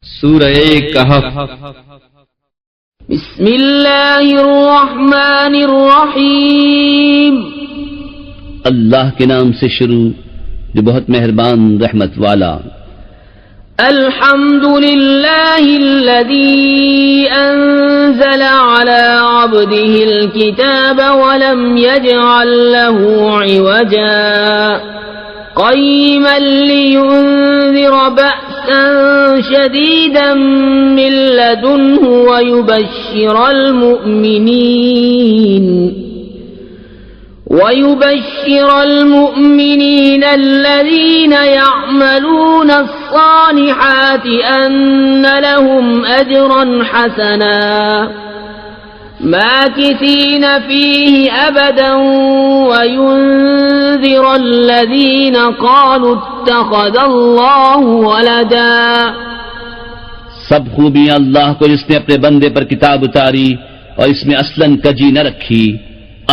سورہ کہف۔ بسم اللہ الرحمن الرحیم۔ اللہ کے نام سے شروع جو بہت مہربان رحمت والا۔ الحمد للہ الذی انزل على عبده الكتاب ولم يجعل له عوجا قیما لینذر بأسا شدیدا من لدنه ويبشر المؤمنين الذين يعملون الصالحات أن لهم أجرا حسنا ماكثين فيه أبدا وينذر الذين قالوا اتخذ الله ولدا۔ سب خوبیاں اللہ کو جس نے اپنے بندے پر کتاب اتاری اور اس میں اصلاً کجی نہ رکھی،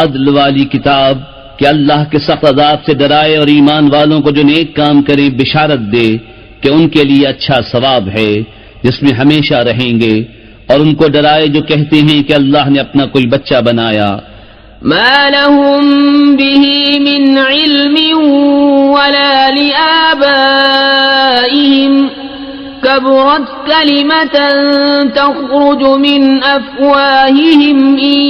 عدل والی کتاب کہ اللہ کے سخت عذاب سے ڈرائے اور ایمان والوں کو جو نیک کام کرے بشارت دے کہ ان کے لیے اچھا ثواب ہے جس میں ہمیشہ رہیں گے، اور ان کو ڈرائے جو کہتے ہیں کہ اللہ نے اپنا کوئی بچہ بنایا۔ ما لهم به من علم ولا لآبائهم كبرت كلمة تخرج من أفواههم إن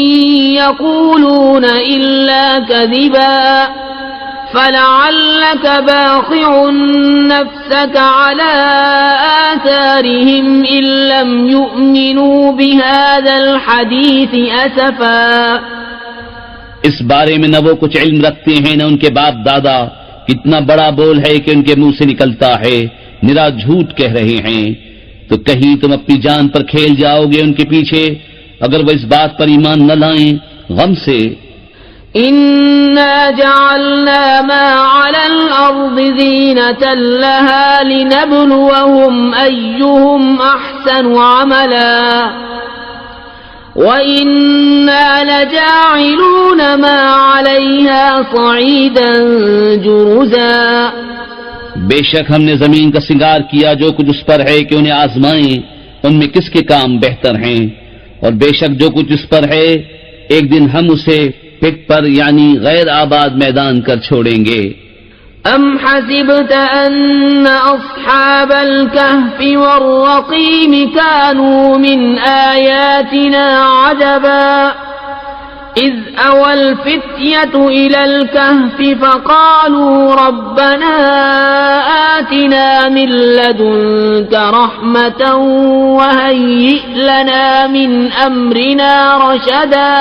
يقولون إلا كذبا فلعلك باخع نفسك على آثارهم إن لم يؤمنوا بهذا الحديث أسفا۔ اس بارے میں نہ وہ کچھ علم رکھتے ہیں نہ ان کے باپ دادا، کتنا بڑا بول ہے کہ ان کے منہ سے نکلتا ہے، نرا جھوٹ کہہ رہے ہیں۔ تو کہیں تم اپنی جان پر کھیل جاؤ گے ان کے پیچھے اگر وہ اس بات پر ایمان نہ لائیں غم سے۔ إنا جعلنا ما على الأرض زينة لها لنبلوهم أيهم أحسن عملا وإنا لجاعلون ما عليها صعيدا جرزا۔ بے شک ہم نے زمین کا سنگار کیا جو کچھ اس پر ہے کہ انہیں آزمائیں ان میں کس کے کام بہتر ہیں، اور بے شک جو کچھ اس پر ہے ایک دن ہم اسے پٹ پر یعنی غیر آباد میدان کر چھوڑیں گے۔ ام حسبت ان اصحاب الكهف والرقيم كانوا من آياتنا عجبا اذ اوى الفتية الى الكهف فقالوا ربنا آتنا من لدنك رحمة وهيئ لنا من امرنا رشدا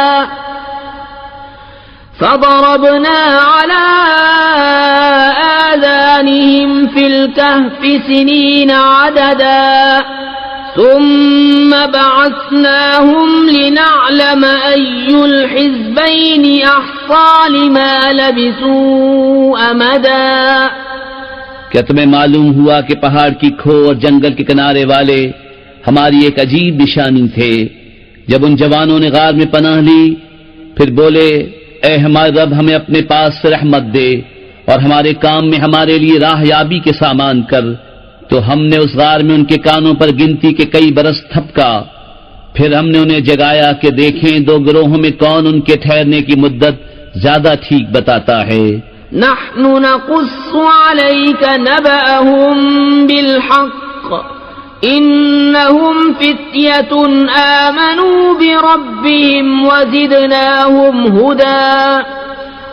فضربنا على آذانهم في الكهف سنين عددا ثم بعثناهم لنعلم أي الحزبين أحصى لما لبثوا أمدا۔ کیا تمہیں معلوم ہوا کہ پہاڑ کی کھو اور جنگل کے کنارے والے ہماری ایک عجیب نشانی تھے؟ جب ان جوانوں نے غار میں پناہ لی پھر بولے اے ہمارے رب ہمیں اپنے پاس سے رحمت دے اور ہمارے کام میں ہمارے لیے راہ یابی کے سامان کر، تو ہم نے اس غار میں ان کے کانوں پر گنتی کے کئی برس تھپکا، پھر ہم نے انہیں جگایا کہ دیکھیں دو گروہوں میں کون ان کے ٹھہرنے کی مدت زیادہ ٹھیک بتاتا ہے۔ نحن نقص عليك نبأهم بالحق إنهم فتية آمنوا بربهم وزدناهم هدى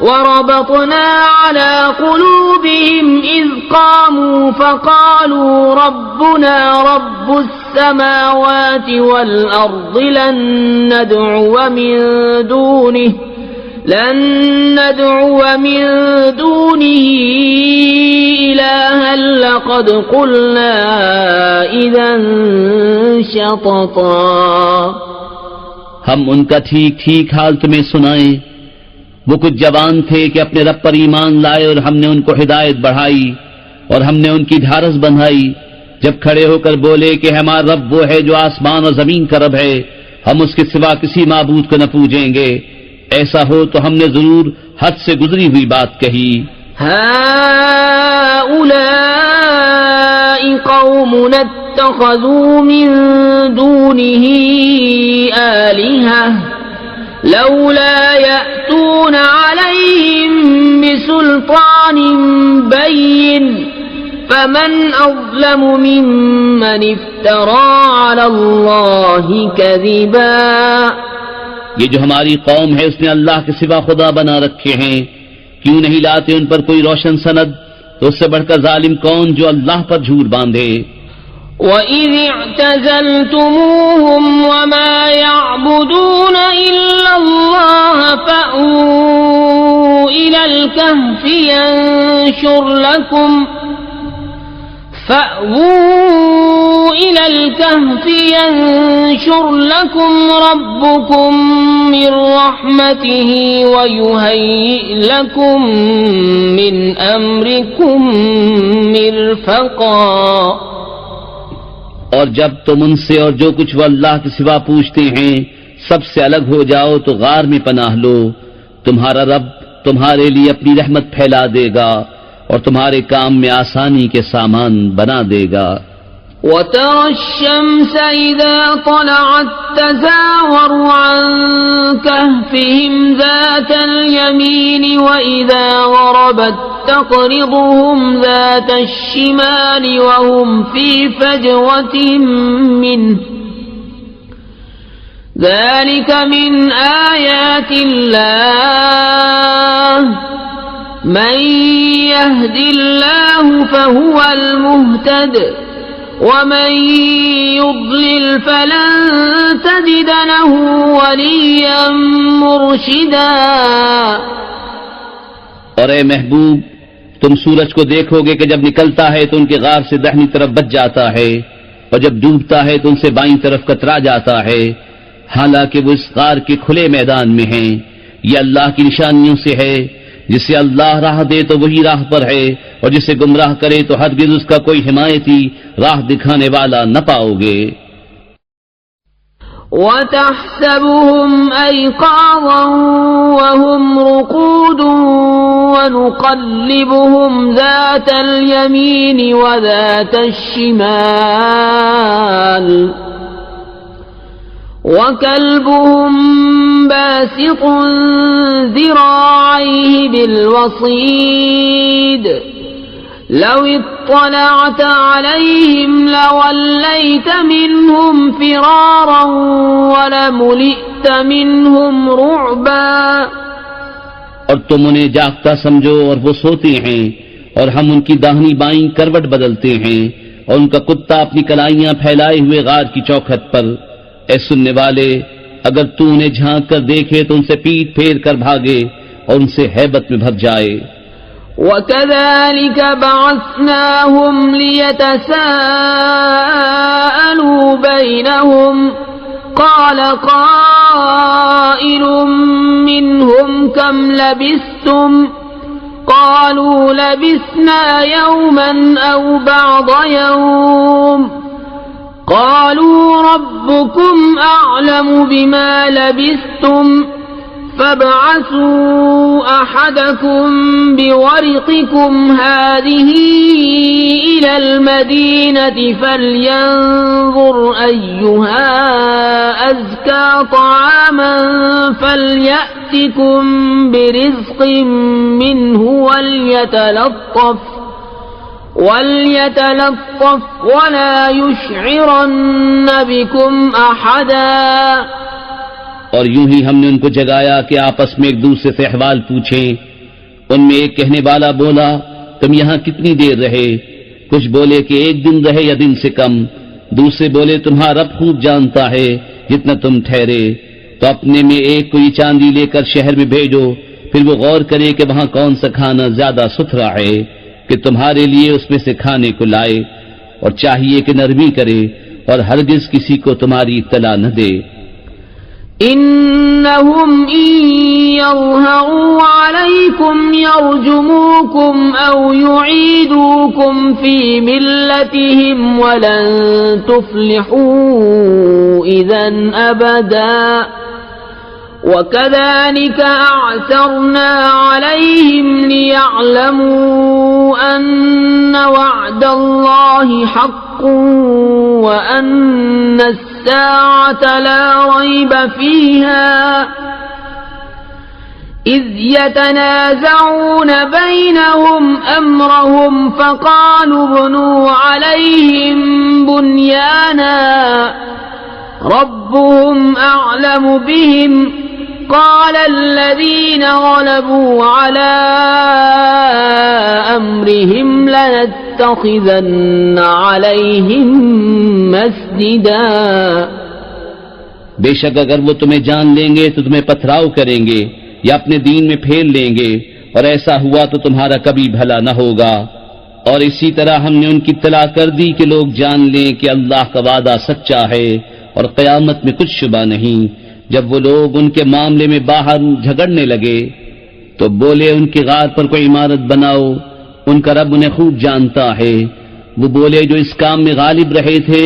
وربطنا على قلوبهم إذ قاموا فقالوا ربنا رب السماوات والأرض لن ندعو من دونه إلها لقد قلنا إذا شططا۔ ہم ان کا ٹھیک ٹھیک حال تمہیں سنائیں۔ وہ کچھ جوان تھے کہ اپنے رب پر ایمان لائے اور ہم نے ان کو ہدایت بڑھائی اور ہم نے ان کی ڈھارس بندھائی، جب کھڑے ہو کر بولے کہ ہمارا رب وہ ہے جو آسمان اور زمین کا رب ہے، ہم اس کے سوا کسی معبود کو نہ پوجیں گے، ایسا ہو تو ہم نے ضرور حد سے گزری ہوئی بات کہی۔ هؤلاء قوم اتخذوا من دونه آلهة لولا يأتون عليهم بسلطان بين فمن أظلم ممن افترى على الله كذبا. یہ جو ہماری قوم ہے اس نے اللہ کے سوا خدا بنا رکھے ہیں، کیوں نہیں لاتے ان پر کوئی روشن سند؟ تو اس سے بڑھ کر ظالم کون جو اللہ پر جھوٹ باندھے. وَإِذِ اعْتَزَلْتُمُوهُمْ وَمَا يَعْبُدُونَ إِلَّا اللَّهَ فَأْوُوا إِلَى الْكَهْفِ يَنشُرْ لَكُمْ رَبُّكُمْ مِنْ رَحْمَتِهِ وَيُهَيِّئْ لَكُمْ مِنْ أَمْرِكُمْ مِرْفَقًا. اور جب تم ان سے اور جو کچھ وہ اللہ کے سوا پوچھتے ہیں سب سے الگ ہو جاؤ تو غار میں پناہ لو، تمہارا رب تمہارے لیے اپنی رحمت پھیلا دے گا اور تمہارے کام میں آسانی کے سامان بنا دے گا. وَتَرَى الشَّمْسَ إِذَا طَلَعَتْ تَزَاوَرُ عَنْ كَهْفِهِمْ ذَاتَ الْيَمِينِ وَإِذَا غَرَبَتْ تَقْرِضُهُمْ ذَاتَ الشِّمَالِ وَهُمْ فِي فَجْوَةٍ مِّنْهُ ذَلِكَ مِنْ آيَاتِ اللَّهِ مَن يَهْدِ اللَّهُ فَهُوَ الْمُهْتَدِ وَمَن يُضْلِلْ فَلَن تَجِدَ لَهُ وَلِيًّا مُرْشِدًا. اور اے محبوب، تم سورج کو دیکھو گے کہ جب نکلتا ہے تو ان کے غار سے داہنی طرف بچ جاتا ہے اور جب ڈوبتا ہے تو ان سے بائیں طرف کترا جاتا ہے، حالانکہ وہ اس غار کے کھلے میدان میں ہیں. یہ اللہ کی نشانیوں سے ہے، جسے اللہ راہ دے تو وہی راہ پر ہے اور جسے گمراہ کرے تو ہرگز اس کا کوئی حمایتی راہ دکھانے والا نہ پاؤ گے. وَتَحْسَبُهُمْ أَيْقَاظًا وَهُمْ رُقُودٌ وَنُقَلِّبُهُمْ ذَاتَ الْيَمِينِ وَذَاتَ الشِّمَالِ وَكَلْبُهُمْ بَاسِطٌ ذِرَاعَيْهِ بِالْوَصِيدِ لَوِ اطَّلَعْتَ عَلَيْهِمْ لَوَلَّيْتَ مِنْهُمْ فِرَارًا وَلَمُلِئْتَ مِنْهُمْ رُعْبًا. اور تم انہیں جاگتا سمجھو اور وہ سوتے ہیں، اور ہم ان کی داہنی بائیں کروٹ بدلتے ہیں اور ان کا کتا اپنی کلائیاں پھیلائے ہوئے غار کی چوکھٹ پر. اے سننے والے، اگر تو انہیں جھانک کر دیکھے تو ان سے پیٹ پھیر کر بھاگے اور ان سے ہیبت میں بھر جائے. وَكَذَلِكَ بَعَثْنَاهُمْ لِيَتَسَاءَلُوا بَيْنَهُمْ قَالَ قَائِلٌ مِّنْهُمْ كَمْ لَبِثْتُمْ قَالُوا لَبِثْنَا يَوْمًا أَوْ بَعْضَ يَوْمٍ قالوا ربكم أعلم بما لبثتم فابعثوا أحدكم بورقكم هذه إلى المدينة فلينظر أيها أزكى طعاما فليأتكم برزق منه وليتلطف ولا يشعرن بكم أحدا. اور یوں ہی ہم نے ان کو جگایا کہ آپس میں ایک دوسرے سے احوال پوچھیں. ان میں ایک کہنے والا بولا، تم یہاں کتنی دیر رہے؟ کچھ بولے کہ ایک دن رہے یا دن سے کم. دوسرے بولے تمہارا رب خوب جانتا ہے جتنا تم ٹھہرے. تو اپنے میں ایک کوئی چاندی لے کر شہر میں بھیجو، پھر وہ غور کرے کہ وہاں کون سا کھانا زیادہ ستھرا ہے کہ تمہارے لیے اس میں سے کھانے کو لائے، اور چاہیے کہ نرمی کرے اور ہرگز کسی کو تمہاری اطلاع نہ دے. انہم ان یظہروا علیکم یرجموکم او یعیدوکم فی ملتہم ولن تفلحوا اذن ابدا وَكَذَلِكَ أَعْثَرْنَا عَلَيْهِمْ لِيَعْلَمُوا أَنَّ وَعْدَ اللَّهِ حَقٌّ وَأَنَّ السَّاعَةَ لَا رَيْبَ فِيهَا إِذْ يَتَنَازَعُونَ بَيْنَهُمْ أَمْرَهُمْ فَقَالُوا ابْنُوا عَلَيْهِمْ بُنْيَانًا رَبُّهُمْ أَعْلَمُ بِهِمْ قَالَ الَّذِينَ غَلَبُوا عَلَى أَمْرِهِمْ لَنَتَّخِذَنَّ عَلَيْهِمْ مَسْجِدًا بے شک اگر وہ تمہیں جان لیں گے تو تمہیں پتھراؤ کریں گے یا اپنے دین میں پھیر لیں گے، اور ایسا ہوا تو تمہارا کبھی بھلا نہ ہوگا۔ اور اسی طرح ہم نے ان کی اطلاع کر دی کہ لوگ جان لیں کہ اللہ کا وعدہ سچا ہے اور قیامت میں کچھ شبہ نہیں۔ جب وہ لوگ ان کے معاملے میں باہر جھگڑنے لگے تو بولے ان کی غار پر کوئی عمارت بناؤ، ان کا رب انہیں خوب جانتا ہے۔ وہ بولے جو اس کام میں غالب رہے تھے،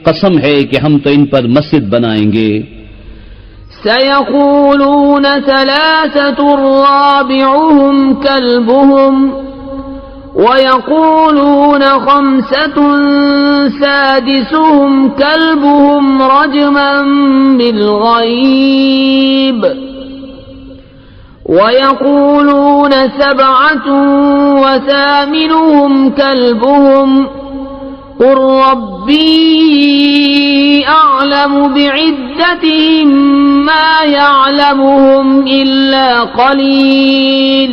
قسم ہے کہ ہم تو ان پر مسجد بنائیں گے۔ سَيَقُولُونَ ثَلَاثَةٌ رَابِعُهُمْ كَلْبُهُمْ وَيَقُولُونَ خَمْسَةٌ سَادِسُهُمْ كَلْبُهُمْ رَجْمًا بِالْغَيْبِ وَيَقُولُونَ سَبْعَةٌ وَثَامِنُهُمْ كَلْبُهُمْ قُلْ رَبِّي أَعْلَمُ بِعِدَّتِهِمْ مَا يَعْلَمُهُمْ إِلَّا قَلِيلٌ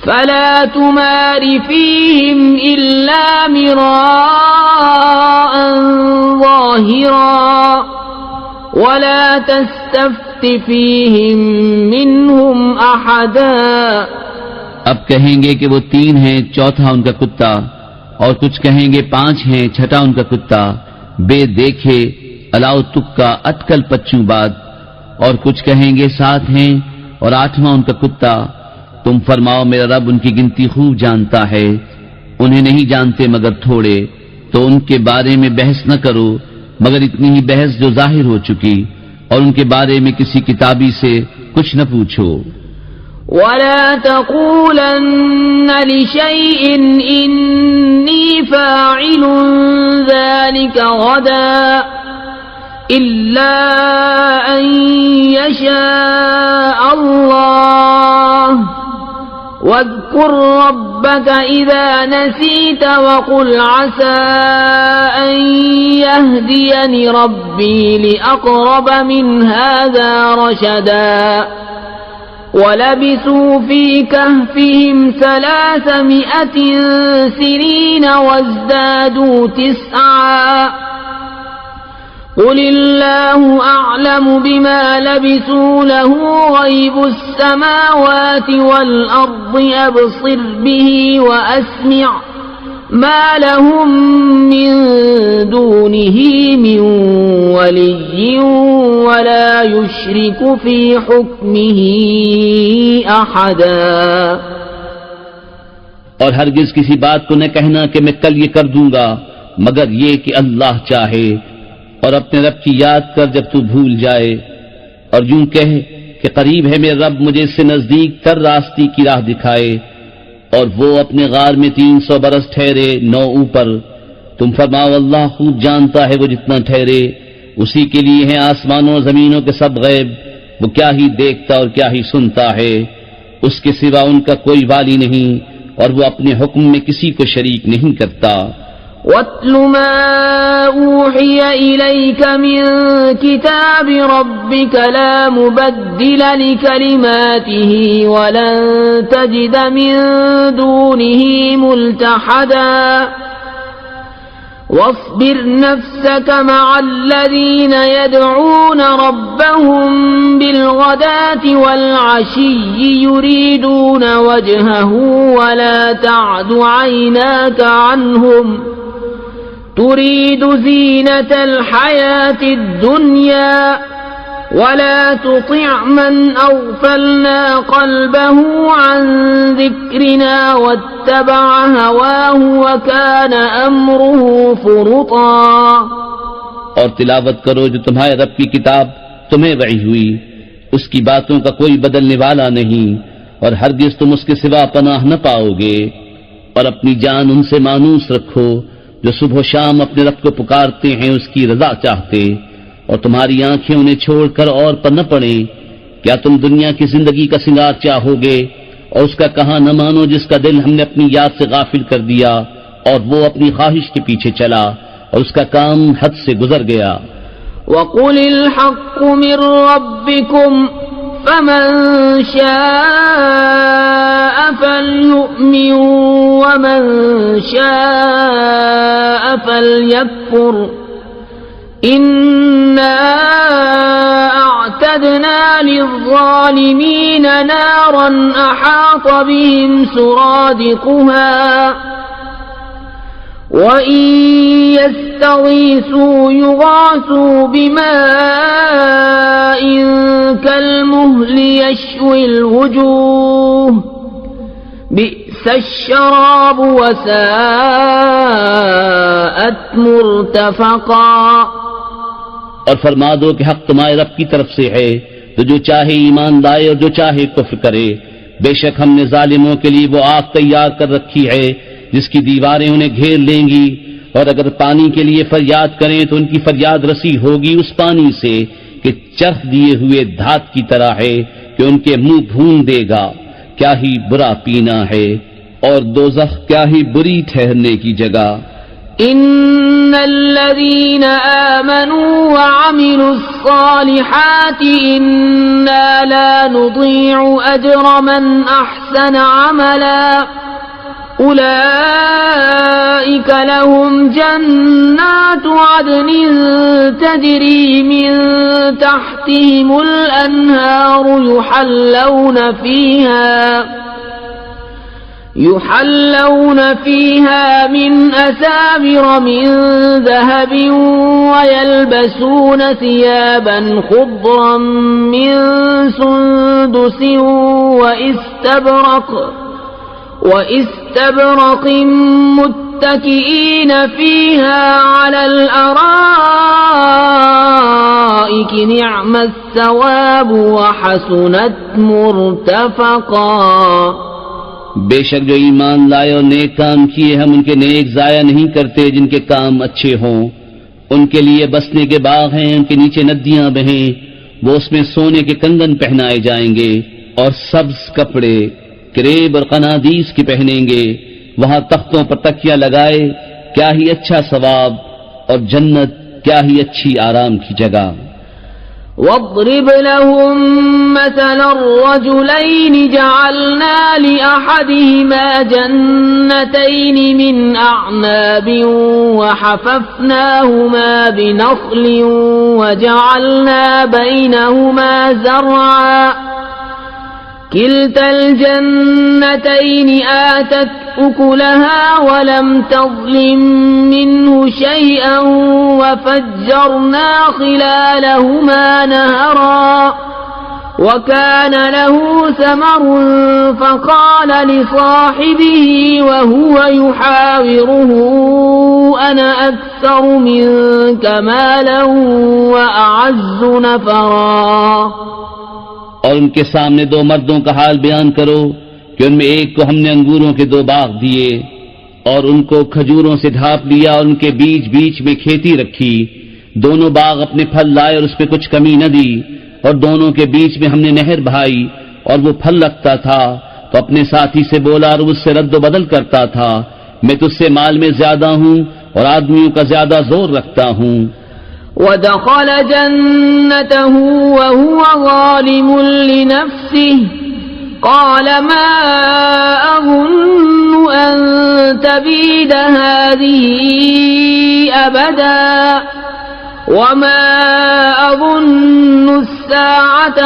فَلَا تُمَارِ فِيهِمْ إِلَّا مِرَاءً ظَاهِرًا وَلَا تَسْتَفْتِ فِيهِمْ مِنْهُمْ أَحَدًا۔ اب کہیں گے کہ وہ 3 ہیں، چوتھا ان کا کتا، اور کچھ کہیں گے 5 ہیں، چھٹا ان کا کتا، بے دیکھے الاؤ تکا اٹکل پچوں باد، اور کچھ کہیں گے 7 ہیں اور 8واں ان کا کتا۔ تم فرماؤ میرا رب ان کی گنتی خوب جانتا ہے، انہیں نہیں جانتے مگر تھوڑے، تو ان کے بارے میں بحث نہ کرو مگر اتنی ہی بحث جو ظاہر ہو چکی، اور ان کے بارے میں کسی کتابی سے کچھ نہ پوچھو۔ وَلَا تَقُولَنَّ لِشَيْءٍ إِنِّي فَاعِلٌ ذَلِكَ غَدًا إِلَّا أَن يَشَاءَ اللَّهُ وَاذْكُرْ رَبَّكَ إِذَا نَسِيتَ وَقُلْ عَسَىٰ أَن يَهْدِيَنِ رَبِّي لِأَقْرَبَ مِنْ هَٰذَا رَشَدًا وَلَبِثُوا فِي كَهْفِهِمْ 300 سِنِينَ وَازْدَادُوا 9 قُلِ اللَّهُ أَعْلَمُ بِمَا لَبِثُوا لَهُ غَيْبُ السَّمَاوَاتِ وَالْأَرْضِ أَبْصِرْ بِهِ وَأَسْمِعْ مَا لَهُم مِّن دُونِهِ مِن وَلِيٍّ وَلَا يُشْرِكُ فِي حُكْمِهِ أَحَدًا۔ اور ہرگز کسی بات کو نہ کہنا کہ میں کل یہ کر دوں گا مگر یہ کہ اللہ چاہے، اور اپنے رب کی یاد کر جب تو بھول جائے، اور یوں کہہ کہ قریب ہے میرا رب مجھے اس سے نزدیک تر راستی کی راہ دکھائے، اور وہ اپنے غار میں 300 برس ٹھہرے 9 اوپر۔ تم فرماؤ اللہ خوب جانتا ہے وہ جتنا ٹھہرے، اسی کے لیے ہیں آسمانوں و زمینوں کے سب غیب، وہ کیا ہی دیکھتا اور کیا ہی سنتا ہے، اس کے سوا ان کا کوئی والی نہیں، اور وہ اپنے حکم میں کسی کو شریک نہیں کرتا۔ وَاتْلُ مَا أُوحِيَ إِلَيْكَ مِن كِتَابِ رَبِّكَ لَا مُبَدِّلَ لِكَلِمَاتِهِ وَلَن تَجِدَ مِن دُونِهِ مُلْتَحَدًا وَاصْبِرْ نَفْسَكَ مَعَ الَّذِينَ يَدْعُونَ رَبَّهُم بِالْغَدَاةِ وَالْعَشِيِّ يُرِيدُونَ وَجْهَهُ وَلَا تَعْدُ عَيْنَاكَ عَنْهُمْ تُرِيدُ زِينَةَ الْحَيَاةِ الدُّنْيَا وَلَا تُطِعْ مَنْ أَغْفَلْنَا قَلْبَهُ عَنْ ذِكْرِنَا وَاتَّبَعَ هَوَاهُ وَكَانَ أَمْرُهُ فُرُطًا۔ اور تلاوت کرو جو تمہارے رب کی کتاب تمہیں وحی ہوئی، اس کی باتوں کا کوئی بدلنے والا نہیں، اور ہرگز تم اس کے سوا پناہ نہ پاؤ گے۔ اور اپنی جان ان سے مانوس رکھو جو صبح و شام اپنے رب کو پکارتے ہیں اس کی رضا چاہتے، اور تمہاری آنکھیں انہیں چھوڑ کر اور پر نہ پڑیں۔ کیا تم دنیا کی زندگی کا سنگار چاہو گے اور اس کا کہاں نہ مانو جس کا دل ہم نے اپنی یاد سے غافل کر دیا اور وہ اپنی خواہش کے پیچھے چلا اور اس کا کام حد سے گزر گیا۔ وَقُلِ الْحَقُّ مِنْ رَبِّكُمْ فَمَنْ شَاءَ فَلْيُؤْمِنْ وَمَنْ شَاءَ فَلْيَكْفُرْ إِنَّا أَعْتَدْنَا لِلظَّالِمِينَ نَارًا أَحَاطَ بِهِمْ سُرَادِقُهَا وَإِن يَسْتَغِيثُوا يُغَاثُوا بِمَاءٍ كَالْمُهْلِ يَشْوِي الْوُجُوهَ بِئْسَ الشَّرَابُ وَسَاءَتْ مُرْتَفَقًا۔ اور فرما دو کہ حق تمہارے رب کی طرف سے ہے، تو جو چاہے ایمان لائے اور جو چاہے کفر کرے۔ بے شک ہم نے ظالموں کے لیے وہ آگ تیار کر رکھی ہے جس کی دیواریں انہیں گھیر لیں گی، اور اگر پانی کے لیے فریاد کریں تو ان کی فریاد رسی ہوگی اس پانی سے کہ چرخ دیے ہوئے دھات کی طرح ہے کہ ان کے منہ بھون دے گا۔ کیا ہی برا پینا ہے، اور دوزخ کیا ہی بری ٹھہرنے کی جگہ۔ ان الذين آمنوا وعملوا الصالحات انا لا نضيع اجر من احسن عملا اولئك لهم جنات عدن تجري من تحتهم الانهار يحلون فيها من أساور من ذهب ويلبسون ثيابا خضرا من سندس واستبرق متكئين فيها على الأرائك نعم الثواب وحسنت مرتفقا۔ بے شک جو ایمان لائے اور نیک کام کیے ہم ان کے نیک ضائع نہیں کرتے جن کے کام اچھے ہوں۔ ان کے لیے بسنے کے باغ ہیں، ان کے نیچے ندیاں بہیں، وہ اس میں سونے کے کنگن پہنائے جائیں گے اور سبز کپڑے کریب اور قنادیس کی پہنیں گے۔ وہاں تختوں پر تکیہ لگائے، کیا ہی اچھا ثواب، اور جنت کیا ہی اچھی آرام کی جگہ۔ واضرب لهم مثل الرجلين جعلنا لأحدهما جنتين من أعناب وحففناهما بنخل وجعلنا بينهما زرعا كلتا الجنتين آتت أكلها ولم تظلم منه شيئا وفجرنا خلالهما نهرا وكان له ثمر فقال لصاحبه وهو يحاوره أنا أكثر منك مالا وأعز نفرا۔ اور ان کے سامنے دو مردوں کا حال بیان کرو کہ ان میں ایک کو ہم نے انگوروں کے 2 باغ دیے اور ان کو کھجوروں سے ڈھانپ لیا اور ان کے بیچ بیچ میں کھیتی رکھی۔ دونوں باغ اپنے پھل لائے اور اس پہ کچھ کمی نہ دی، اور دونوں کے بیچ میں ہم نے نہر بہائی اور وہ پھل رکھتا تھا تو اپنے ساتھی سے بولا اور اس سے رد و بدل کرتا تھا، میں تجھ سے مال میں زیادہ ہوں اور آدمیوں کا زیادہ زور رکھتا ہوں۔ ودخل جنته وهو ظالم لنفسه قال ما أظن أن تبيد هذه أبدا وما أظن الساعة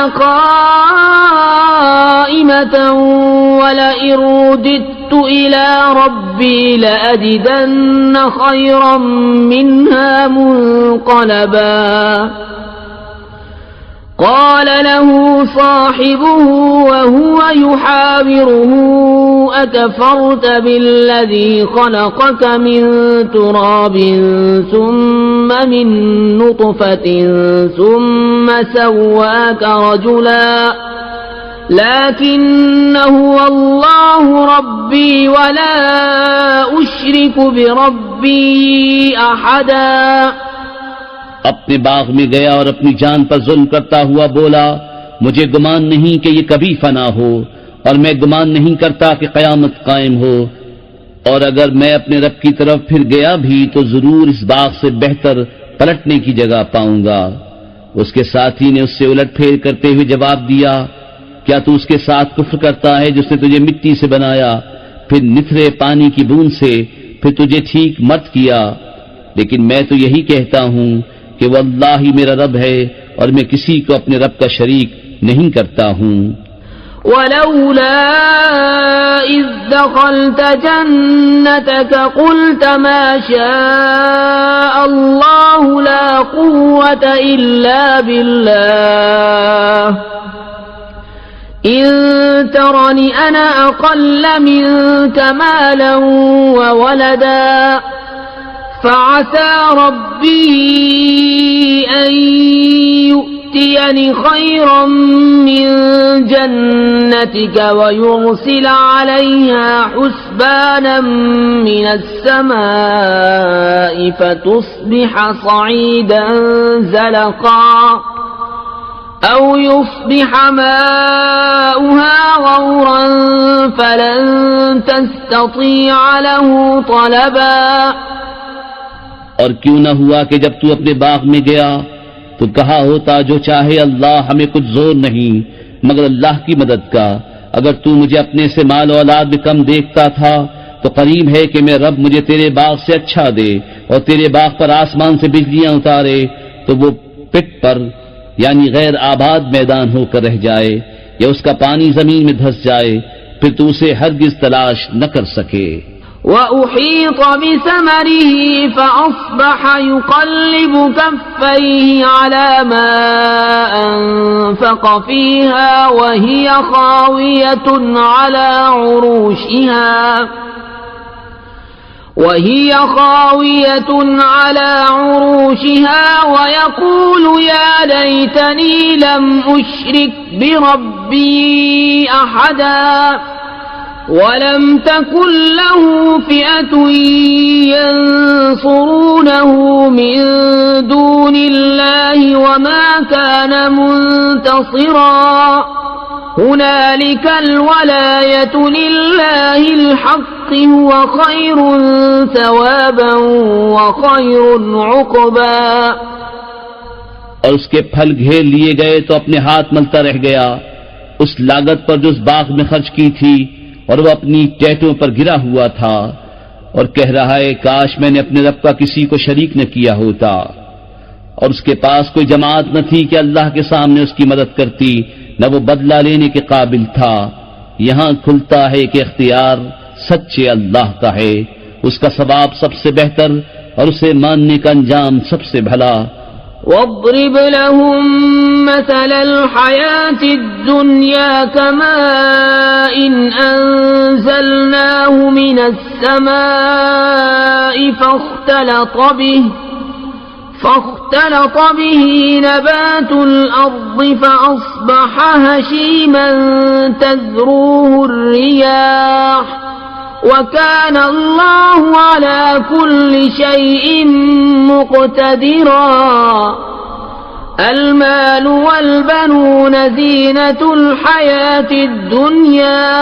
قائمة ولئن رددت إلى ربي لأجدن خيرا منها منقلبا قال له صاحبه وهو يحاوره أكفرت بالذي خلقك من تراب ثم من نطفة ثم سواك رجلا لكن هو الله ربي ولا أشرك بربي أحدا. اپنے باغ میں گیا اور اپنی جان پر ظلم کرتا ہوا بولا مجھے گمان نہیں کہ یہ کبھی فنا ہو اور میں گمان نہیں کرتا کہ قیامت قائم ہو، اور اگر میں اپنے رب کی طرف پھر گیا بھی تو ضرور اس باغ سے بہتر پلٹنے کی جگہ پاؤں گا. اس کے ساتھی نے اس سے الٹ پھیر کرتے ہوئے جواب دیا کیا تو اس کے ساتھ کفر کرتا ہے جس نے تجھے مٹی سے بنایا، پھر نتھرے پانی کی بوند سے، پھر تجھے ٹھیک مرد کیا؟ لیکن میں تو یہی کہتا ہوں کہ وہ اللہ ہی میرا رب ہے اور میں کسی کو اپنے رب کا شریک نہیں کرتا ہوں. ولولا إذ دخلت جنتك قلت ما شاء الله لا قوة إلا بالله إن ترني أنا أقل منك مالا وولدا فعسى ربي أن يؤتيني خيرا من جنتك ويرسل عليها حسبانا من السماء فتصبح صعيدا زلقا أو يصبح ماؤها غورا فلن تستطيع له طلبا. اور کیوں نہ ہوا کہ جب تو اپنے باغ میں گیا تو کہا ہوتا جو چاہے اللہ، ہمیں کچھ زور نہیں مگر اللہ کی مدد کا. اگر تو مجھے اپنے سے مال و اولاد میں کم دیکھتا تھا تو قریب ہے کہ میں رب مجھے تیرے باغ سے اچھا دے اور تیرے باغ پر آسمان سے بجلیاں اتارے تو وہ پٹ پر یعنی غیر آباد میدان ہو کر رہ جائے یا اس کا پانی زمین میں دھس جائے، پھر تو اسے ہرگز تلاش نہ کر سکے. وَأُحِيطَ بِثَمَرِهِ فَأَصْبَحَ يُقَلِّبُ كَفَّيْهِ عَلَى مَا أَنفَقَ فِيهَا وَهِيَ خَاوِيَةٌ عَلَى عُرُوشِهَا وَيَقُولُ يَا لَيْتَنِي لَمْ أُشْرِكْ بِرَبِّي أَحَدًا وَلَمْ تَكُنْ لَهُ فِئَةٌ يَنصُرُونَهُ مِنْ دُونِ اللَّهِ وَمَا كَانَ مُنْتَصِرًا. هُنَالِكَ الْوَلَايَةُ لِلَّهِ الْحَقِّ هُوَ خَيْرٌ ثَوَابًا وَخَيْرٌ عُقْبًا. اور اس کے پھل گھیر لیے گئے تو اپنے ہاتھ ملتا رہ گیا اس لاگت پر جو اس باغ میں خرچ کی تھی، اور وہ اپنی ٹیٹوں پر گرا ہوا تھا اور کہہ رہا ہے کاش میں نے اپنے رب کا کسی کو شریک نہ کیا ہوتا. اور اس کے پاس کوئی جماعت نہ تھی کہ اللہ کے سامنے اس کی مدد کرتی، نہ وہ بدلہ لینے کے قابل تھا. یہاں کھلتا ہے کہ اختیار سچے اللہ کا ہے، اس کا ثواب سب سے بہتر اور اسے ماننے کا انجام سب سے بھلا. واضرب لهم مثل الحياة الدنيا كماء أنزلناه من السماء فاختلط به نبات الأرض فأصبح هشيما تذروه الرياح وَكَانَ اللَّهُ عَلَى كُلِّ شَيْءٍ مُقْتَدِرًا. الْمَالُ وَالْبَنُونَ زِينَةُ الْحَيَاةِ الدُّنْيَا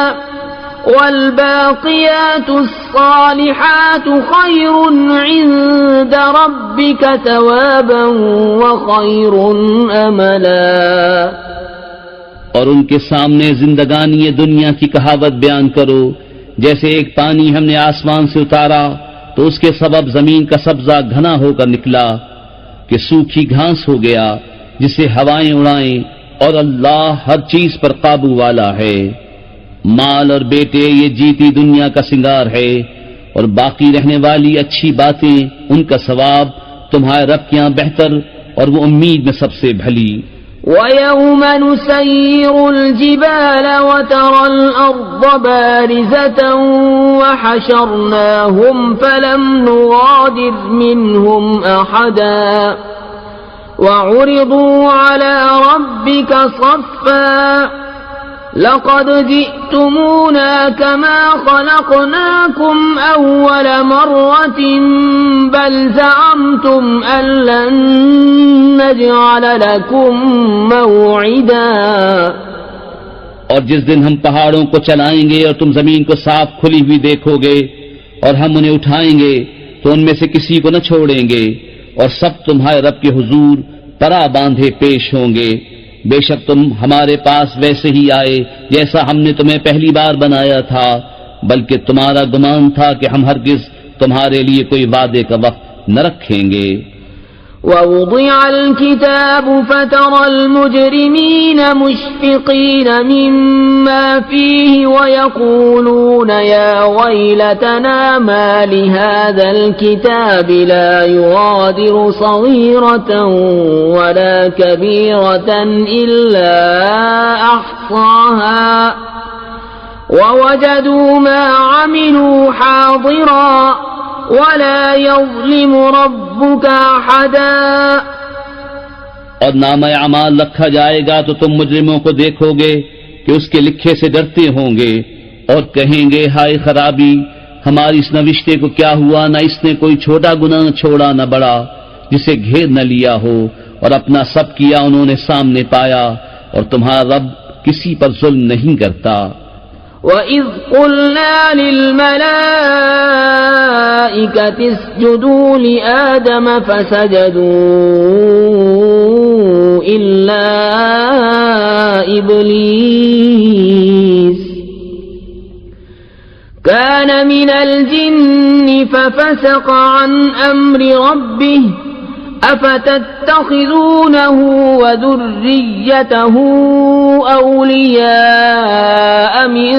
وَالْبَاقِيَاتُ الصَّالِحَاتُ خَيْرٌ عِندَ رَبِّكَ ثَوَابًا وَخَيْرٌ أَمَلًا. اور ان کے سامنے زندگانی دنیا کی کہاوت بیان کرو جیسے ایک پانی ہم نے آسمان سے اتارا تو اس کے سبب زمین کا سبزہ گھنا ہو کر نکلا کہ سوکھی گھاس ہو گیا جسے ہوائیں اڑائیں، اور اللہ ہر چیز پر قابو والا ہے. مال اور بیٹے یہ جیتی دنیا کا سنگار ہے، اور باقی رہنے والی اچھی باتیں ان کا ثواب تمہارے رب کے یہاں بہتر اور وہ امید میں سب سے بھلی. وَيَوْمَ نُسَيِّرُ الْجِبَالَ وَتَرَى الْأَرْضَ بَارِزَةً وَحَشَرْنَاهُمْ فَلَمْ نُغَادِرْ مِنْهُمْ أَحَدًا وَعُرِضُوا عَلَى رَبِّكَ صَفًّا لَقَدْ جِئْتُمُونَا كَمَا خَلَقْنَاكُمْ أَوَّلَ مَرَّةٍ بَلْ زَعَمْتُمْ أَن لَّن نَّجْعَلَ لَكُم مَّوْعِدًا۔ اور جس دن ہم پہاڑوں کو چلائیں گے اور تم زمین کو صاف کھلی ہوئی دیکھو گے اور ہم انہیں اٹھائیں گے تو ان میں سے کسی کو نہ چھوڑیں گے، اور سب تمہارے رب کے حضور پرا باندھے پیش ہوں گے۔ بے شک تم ہمارے پاس ویسے ہی آئے جیسا ہم نے تمہیں پہلی بار بنایا تھا، بلکہ تمہارا گمان تھا کہ ہم ہرگز تمہارے لیے کوئی وعدے کا وقت نہ رکھیں گے۔ وَوُضِعَ الْكِتَابُ فَتَرَى الْمُجْرِمِينَ مُشْفِقِينَ مِمَّا فِيهِ وَيَقُولُونَ يَا وَيْلَتَنَا مَا لِهَذَا الْكِتَابِ لَا يُغَادِرُ صَغِيرَةً وَلَا كَبِيرَةً إِلَّا أَحْصَاهَا وَوَجَدُوا مَا عَمِلُوا حَاضِرًا وَلَا يَظْلِمُ رَبُّكَ أَحَدًا۔ اور نامہ اعمال رکھا جائے گا تو تم مجرموں کو دیکھو گے کہ اس کے لکھے سے ڈرتے ہوں گے اور کہیں گے ہائے خرابی، ہماری اس نوشتے کو کیا ہوا، نہ اس نے کوئی چھوٹا گناہ چھوڑا نہ بڑا جسے گھیر نہ لیا ہو، اور اپنا سب کیا انہوں نے سامنے پایا، اور تمہارا رب کسی پر ظلم نہیں کرتا۔ وَإِذْ قُلْنَا لِلْمَلَائِكَةِ اسْجُدُوا لِآدَمَ فَسَجَدُوا إِلَّا إِبْلِيسَ كَانَ مِنَ الْجِنِّ فَفَسَقَ عَنْ أَمْرِ رَبِّهِ أَفَتَتَّخِذُونَهُ وَذُرِّيَّتَهُ أَوْلِيَاءَ مِن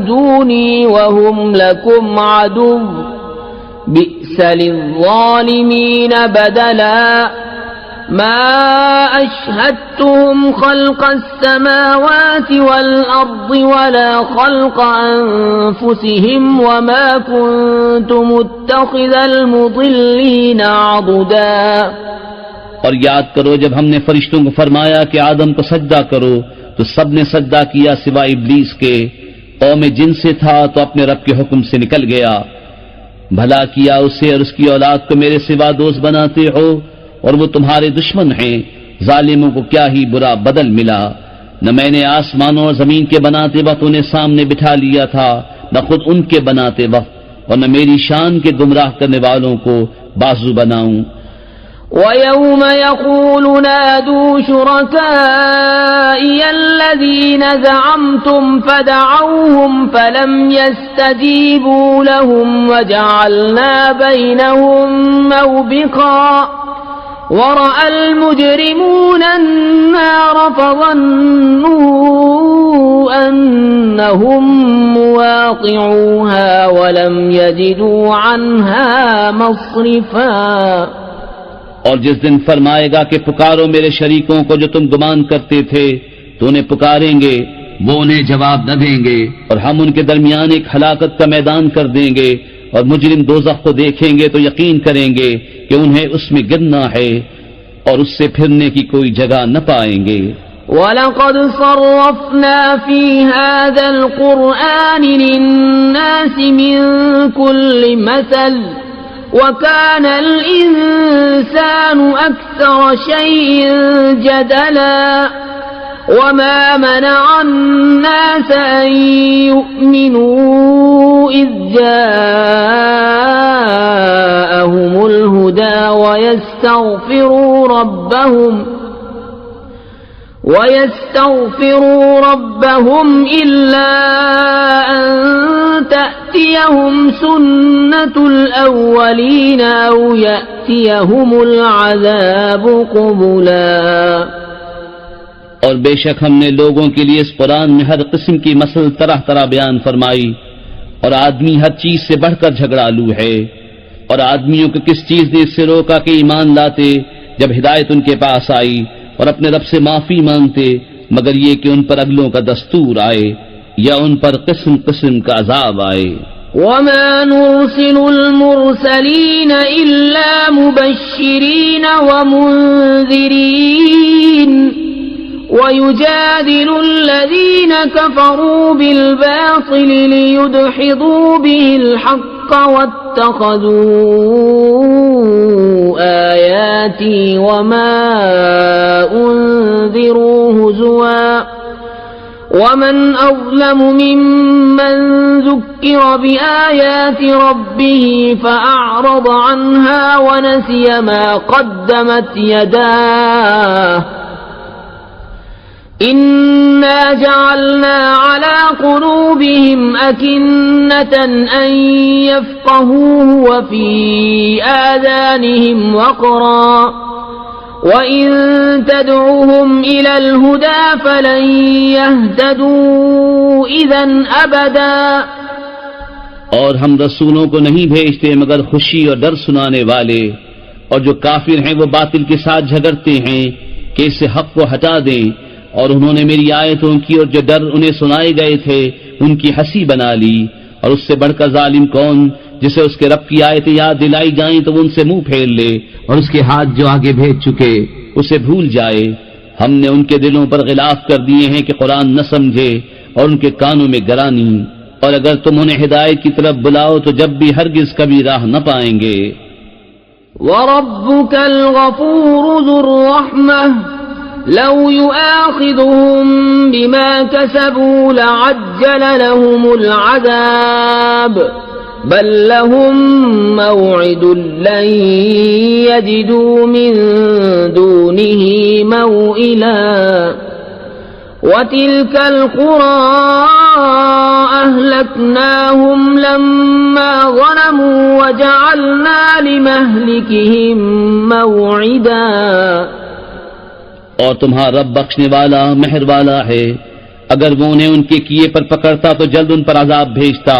دُونِي وَهُمْ لَكُمْ عَدُوٌّ بِئْسَ لِلظَّالِمِينَ بَدَلًا مَا أَشْهَدتُّهُمْ خَلْقَ السَّمَاوَاتِ وَالْأَرْضِ وَلَا خَلْقَ أَنفُسِهِمْ وَمَا كُنتُ مُتَّخِذَ الْمُضِلِّينَ عَضُدًا۔ اور یاد کرو جب ہم نے فرشتوں کو فرمایا کہ آدم کو سجدہ کرو تو سب نے سجدہ کیا سوائے ابلیس کے، قوم جن سے تھا تو اپنے رب کے حکم سے نکل گیا۔ بھلا کیا اسے اور اس کی اولاد کو میرے سوا دوست بناتے ہو، اور وہ تمہارے دشمن ہیں، ظالموں کو کیا ہی برا بدل ملا۔ نہ میں نے آسمانوں اور زمین کے بناتے وقت انہیں سامنے بٹھا لیا تھا، نہ خود ان کے بناتے وقت، اور نہ میری شان کے گمراہ کرنے والوں کو بازو بناؤں۔ وَيَوْمَ يَقُولُ نَادُوا شُرَكَائِيَ الَّذِينَ زَعَمْتُمْ فَدَعَوْهُمْ فَلَمْ يَسْتَجِيبُوا لَهُمْ وَجَعَلْنَا بَيْنَهُمْ مَوْبِقًا وَرَأَى الْمُجْرِمُونَ النَّارَ فَظَنُّوا أَنَّهُمْ مُوَاقِعُوهَا وَلَمْ يَجِدُوا عَنْهَا مَصْرِفًا۔ اور جس دن فرمائے گا کہ پکارو میرے شریکوں کو جو تم گمان کرتے تھے تو انہیں پکاریں گے، وہ انہیں جواب نہ دیں گے، اور ہم ان کے درمیان ایک ہلاکت کا میدان کر دیں گے، اور مجرم دوزخ کو دیکھیں گے تو یقین کریں گے کہ انہیں اس میں گرنا ہے اور اس سے پھرنے کی کوئی جگہ نہ پائیں گے۔ وَلَقَدْ صَرَّفْنَا فِي هَذَا الْقُرْآنِ لِلنَّاسِ مِنْ كُلِّ مَثَلٍ وَكَانَ الْإِنسَانُ أَكْثَرَ شَيْءٍ جَدَلًا وَمَا مَنَعَ النَّاسَ أَن يُؤْمِنُوا إِذْ جَاءَهُمُ الْهُدَى وَيَسْتَغْفِرُوا رَبَّهُمْ إِلَّا أَن تَأْتِيَهُمْ سُنَّةُ الْأَوَّلِينَ أَوْ يَأْتِيَهُمُ الْعَذَابُ قُبُلًا۔ اور بے شک ہم نے لوگوں کے لیے اس قرآن میں ہر قسم کی مسل طرح طرح بیان فرمائی، اور آدمی ہر چیز سے بڑھ کر جھگڑالو ہے، اور آدمیوں کو کس چیز نے اس سے روکا کہ ایمان لاتے جب ہدایت ان کے پاس آئی، اور اپنے رب سے معافی مانگتے مگر یہ کہ ان پر اگلوں کا دستور آئے یا ان پر قسم قسم کا عذاب آئے. وما نرسل المرسلين إلا مبشرين ومنذرين ويجادل الذين كفروا بالباطل ليدحضوا به الحق واتخذوا آياتي وما أنذروا هزوا ومن أظلم ممن ذكر بآيات ربه فأعرض عنها ونسي ما قدمت يداه إنا جعلنا على قلوبهم أكنة أن يفقهوه وفي آذانهم وقرا وَإِن تَدْعُهُمْ إِلَى الْهُدَى فَلَن يَهْتَدُوا إِذًا أَبَدًا. اور ہم رسولوں کو نہیں بھیجتے مگر خوشی اور ڈر سنانے والے، اور جو کافر ہیں وہ باطل کے ساتھ جھگڑتے ہیں کہ اس سے حق کو ہٹا دیں، اور انہوں نے میری آیتوں کی اور جو ڈر انہیں سنائے گئے تھے ان کی ہنسی بنا لی. اور اس سے بڑھ کر ظالم کون جسے اس کے رب کی آیتیں یاد دلائی جائیں تو وہ ان سے منہ پھیر لے اور اس کے ہاتھ جو آگے بھیج چکے اسے بھول جائے. ہم نے ان کے دلوں پر غلاف کر دیے ہیں کہ قرآن نہ سمجھے اور ان کے کانوں میں گرانی، اور اگر تم انہیں ہدایت کی طرف بلاؤ تو جب بھی ہرگز کبھی راہ نہ پائیں گے. وَرَبُّكَ الْغَفُورُ ذُو الرَّحْمَةِ لَوْ يُؤَاخِذُهُم بِمَا كَسَبُوا لَعَجَّلَ لَهُمُ الْعَذَابَ بل لهم موعد لن يجدوا من دونه موئلا وتلك القرى أهلكناهم لما ظلموا وجعلنا لمهلكهم موعدا. اور تمہارا رب بخشنے والا مہر والا ہے، اگر وہ انہیں ان کے کیے پر پکڑتا تو جلد ان پر عذاب بھیجتا،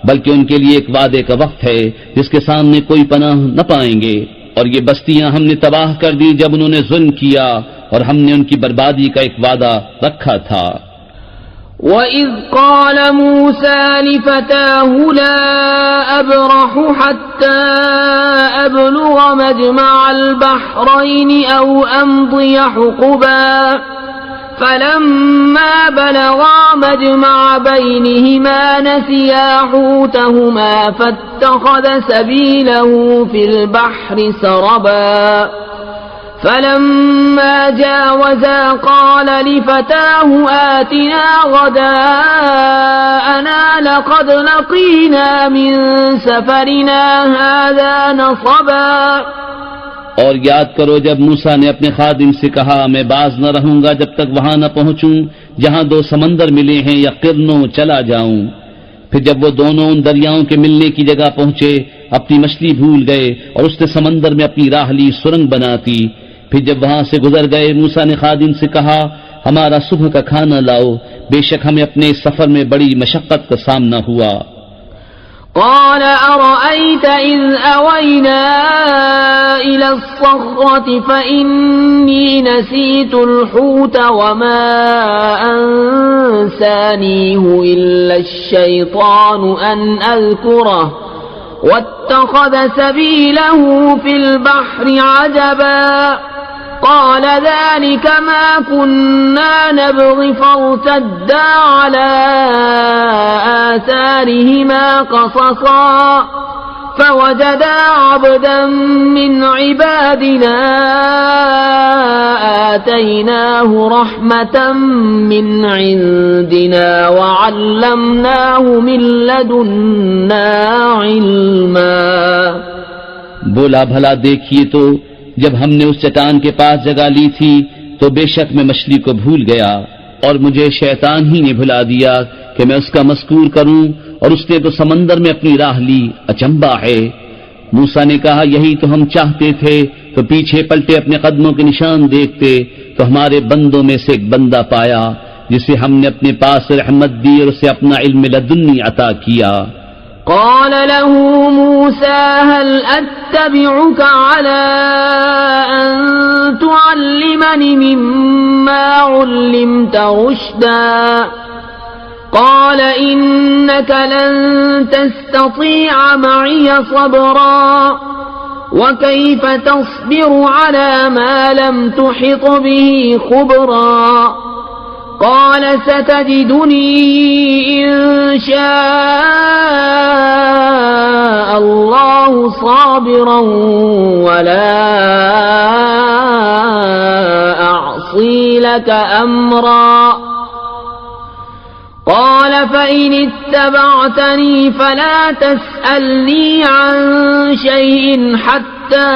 بلکہ ان کے لیے ایک وعدے کا وقت ہے جس کے سامنے کوئی پناہ نہ پائیں گے. اور یہ بستیاں ہم نے تباہ کر دی جب انہوں نے ظلم کیا، اور ہم نے ان کی بربادی کا ایک وعدہ رکھا تھا. وَإِذْ قَالَ مُوسَى لِفَتَاهُ لَا أَبْرَحُ حَتَّى أَبْلُغَ مَجْمَعَ الْبَحْرَيْنِ أَوْ أَمْضِيَ حُقُبًا فَلَمَّا بَلَغَا مَجْمَعَ بَيْنِهِمَا نَسِيَا حُوتَهُمَا فَاتَّخَذَ سَبِيلَهُ فِي الْبَحْرِ سَرَبًا فَلَمَّا جَاوَزَا قَالَ لِفَتَاهُ آتِنَا غَدَاءَنَا لَقَدْ لَقِينَا مِنْ سَفَرِنَا هَذَا نَصَبًا. اور یاد کرو جب موسیٰ نے اپنے خادم سے کہا میں باز نہ رہوں گا جب تک وہاں نہ پہنچوں جہاں دو سمندر ملے ہیں یا قرنوں چلا جاؤں. پھر جب وہ دونوں ان دریاؤں کے ملنے کی جگہ پہنچے اپنی مچھلی بھول گئے اور اس نے سمندر میں اپنی راہ لی سرنگ بناتی. پھر جب وہاں سے گزر گئے موسیٰ نے خادم سے کہا ہمارا صبح کا کھانا لاؤ، بے شک ہمیں اپنے اس سفر میں بڑی مشقت کا سامنا ہوا. قال أرأيت إذ أوينا إلى الصخرة فإني نسيت الحوت وما أنسانيه إلا الشيطان أن أذكره واتخذ سبيله في البحر عجبا. قال ذلك ما كنا نبغي فارتدا على آثارهما قصصا فوجدا عبدا من عبادنا آتيناه رحمة من عندنا وعلمناه من لدنا علما. بولا بھلا دیکھیے تو جب ہم نے اس چٹان کے پاس جگہ لی تھی تو بے شک میں مچھلی کو بھول گیا اور مجھے شیطان ہی نے بھلا دیا کہ میں اس کا مذکور کروں اور اس نے تو سمندر میں اپنی راہ لی. اچنبا ہے. موسیٰ نے کہا یہی تو ہم چاہتے تھے، تو پیچھے پلٹے اپنے قدموں کے نشان دیکھتے تو ہمارے بندوں میں سے ایک بندہ پایا جسے ہم نے اپنے پاس رحمت دی اور اسے اپنا علم لدنی عطا کیا. قال له موسى هل أتبعك على أن تعلمني مما علمت رشدا قال إنك لن تستطيع معي صبرا وكيف تصبر على ما لم تحط به خبرا قال ستجدني إن شاء الله صابرا ولا أعصي لك أمرا قال فإن اتبعتني فلا تسألني عن شيء حتى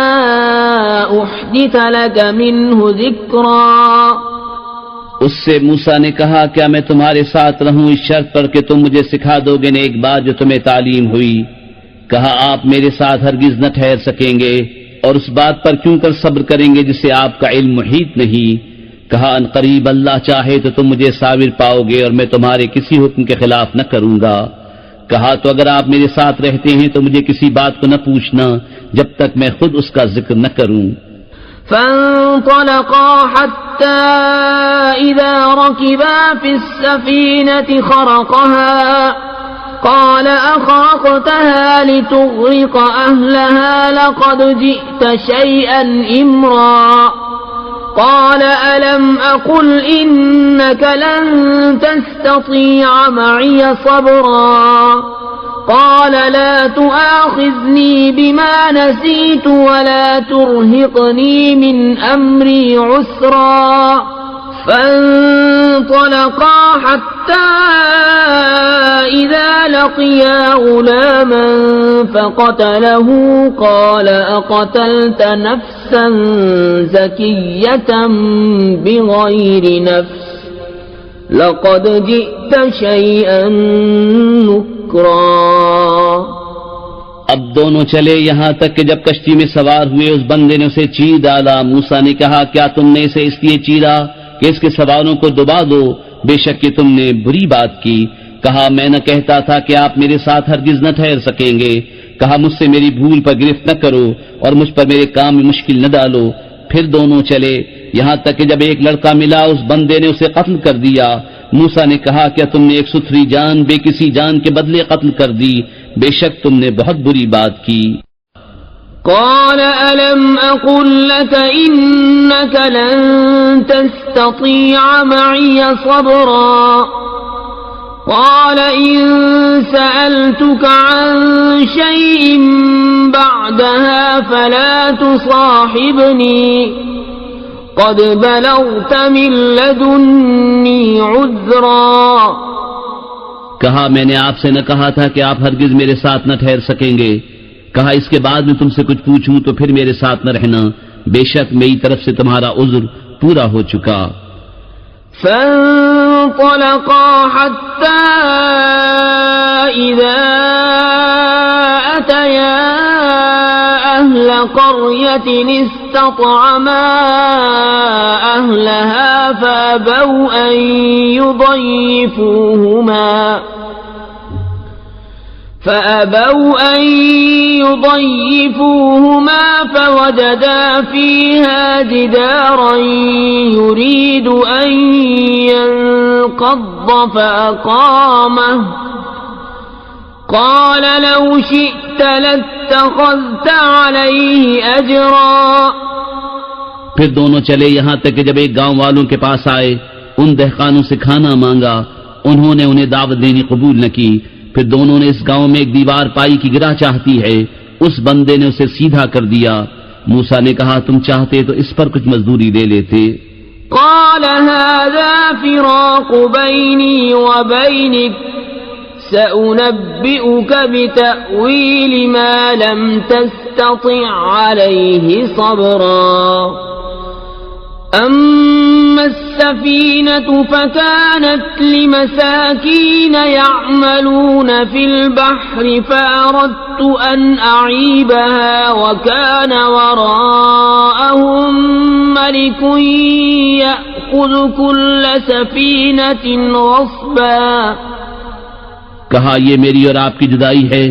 أحدث لك منه ذكرا اس سے موسیٰ نے کہا کیا میں تمہارے ساتھ رہوں اس شرط پر کہ تم مجھے سکھا دو گے ایک بات جو تمہیں تعلیم ہوئی؟ کہا آپ میرے ساتھ ہرگز نہ ٹھہر سکیں گے، اور اس بات پر کیوں کر صبر کریں گے جسے آپ کا علم محیط نہیں؟ کہا ان قریب اللہ چاہے تو تم مجھے صابر پاؤ گے اور میں تمہارے کسی حکم کے خلاف نہ کروں گا۔ کہا تو اگر آپ میرے ساتھ رہتے ہیں تو مجھے کسی بات کو نہ پوچھنا جب تک میں خود اس کا ذکر نہ کروں۔ فانطلقا حتى إذا ركبا في السفينة خرقها قال أخرقتها لتغرق أهلها لقد جئت شيئا إمرا قال ألم أقل إنك لن تستطيع معي صبرا قال لا تؤاخذني بما نسيت ولا ترهقني من أمري عسرا فانطلقا حتى إذا لقيا غلاما فقتله قال أقتلت نفسا زكية بغير نفس لقد جئت شيئا نكرا اب دونوں چلے یہاں تک کہ جب کشتی میں سوار ہوئے اس بندے نے اسے چیر ڈالا۔ موسیٰ نے کہا کیا تم نے اسے اس لیے چیرا کہ اس کے سواروں کو دبا دو؟ بے شک کہ تم نے بری بات کی۔ کہا میں نہ کہتا تھا کہ آپ میرے ساتھ ہرگز نہ ٹھہر سکیں گے۔ کہا مجھ سے میری بھول پر گرفت نہ کرو اور مجھ پر میرے کام میں مشکل نہ ڈالو۔ پھر دونوں چلے یہاں تک کہ جب ایک لڑکا ملا اس بندے نے اسے قتل کر دیا۔ موسیٰ نے کہا کیا تم نے ایک ستھری جان بے کسی جان کے بدلے قتل کر دی؟ بے شک تم نے بہت بری بات کی۔ قال ألم أقل لك إنك لن تستطيع معي صبرا قال إن سألتك عن شيء بعدها فلا تصاحبني قد بلغت من لدني عذرا کہا میں نے آپ سے نہ کہا تھا کہ آپ ہرگز میرے ساتھ نہ ٹھہر سکیں گے؟ کہا اس کے بعد میں تم سے کچھ پوچھوں تو پھر میرے ساتھ نہ رہنا، بے شک میری طرف سے تمہارا عذر پورا ہو چکا۔ فانطلقا حتى إذا أتيا أهل قرية استطعما أهلها فأبوا أن يضيفوهما فوجدا فيها جدارا يريد أن ينقض فأقامه قال لو شئت لاتخذت عليه أجرا پھر دونوں چلے یہاں تک کہ جب ایک گاؤں والوں کے پاس آئے ان دہقانوں سے کھانا مانگا، انہوں نے انہیں دعوت دینی قبول نہ کی۔ پھر دونوں نے اس گاؤں میں ایک دیوار پائی کی گرا چاہتی ہے، اس بندے نے اسے سیدھا کر دیا۔ موسیٰ نے کہا تم چاہتے تو اس پر کچھ مزدوری دے لیتے۔ قال هذا فراق بيني وبينك سأنبئك بتأويل ما لم تستطع عليه صبرا أما السفينة فكانت لمساكين يعملون في البحر فأردت أن أعيبها وكان وراءهم ملك يأخذ كل سفينة غصبا کہا یہ میری اور آپ کی جدائی ہے،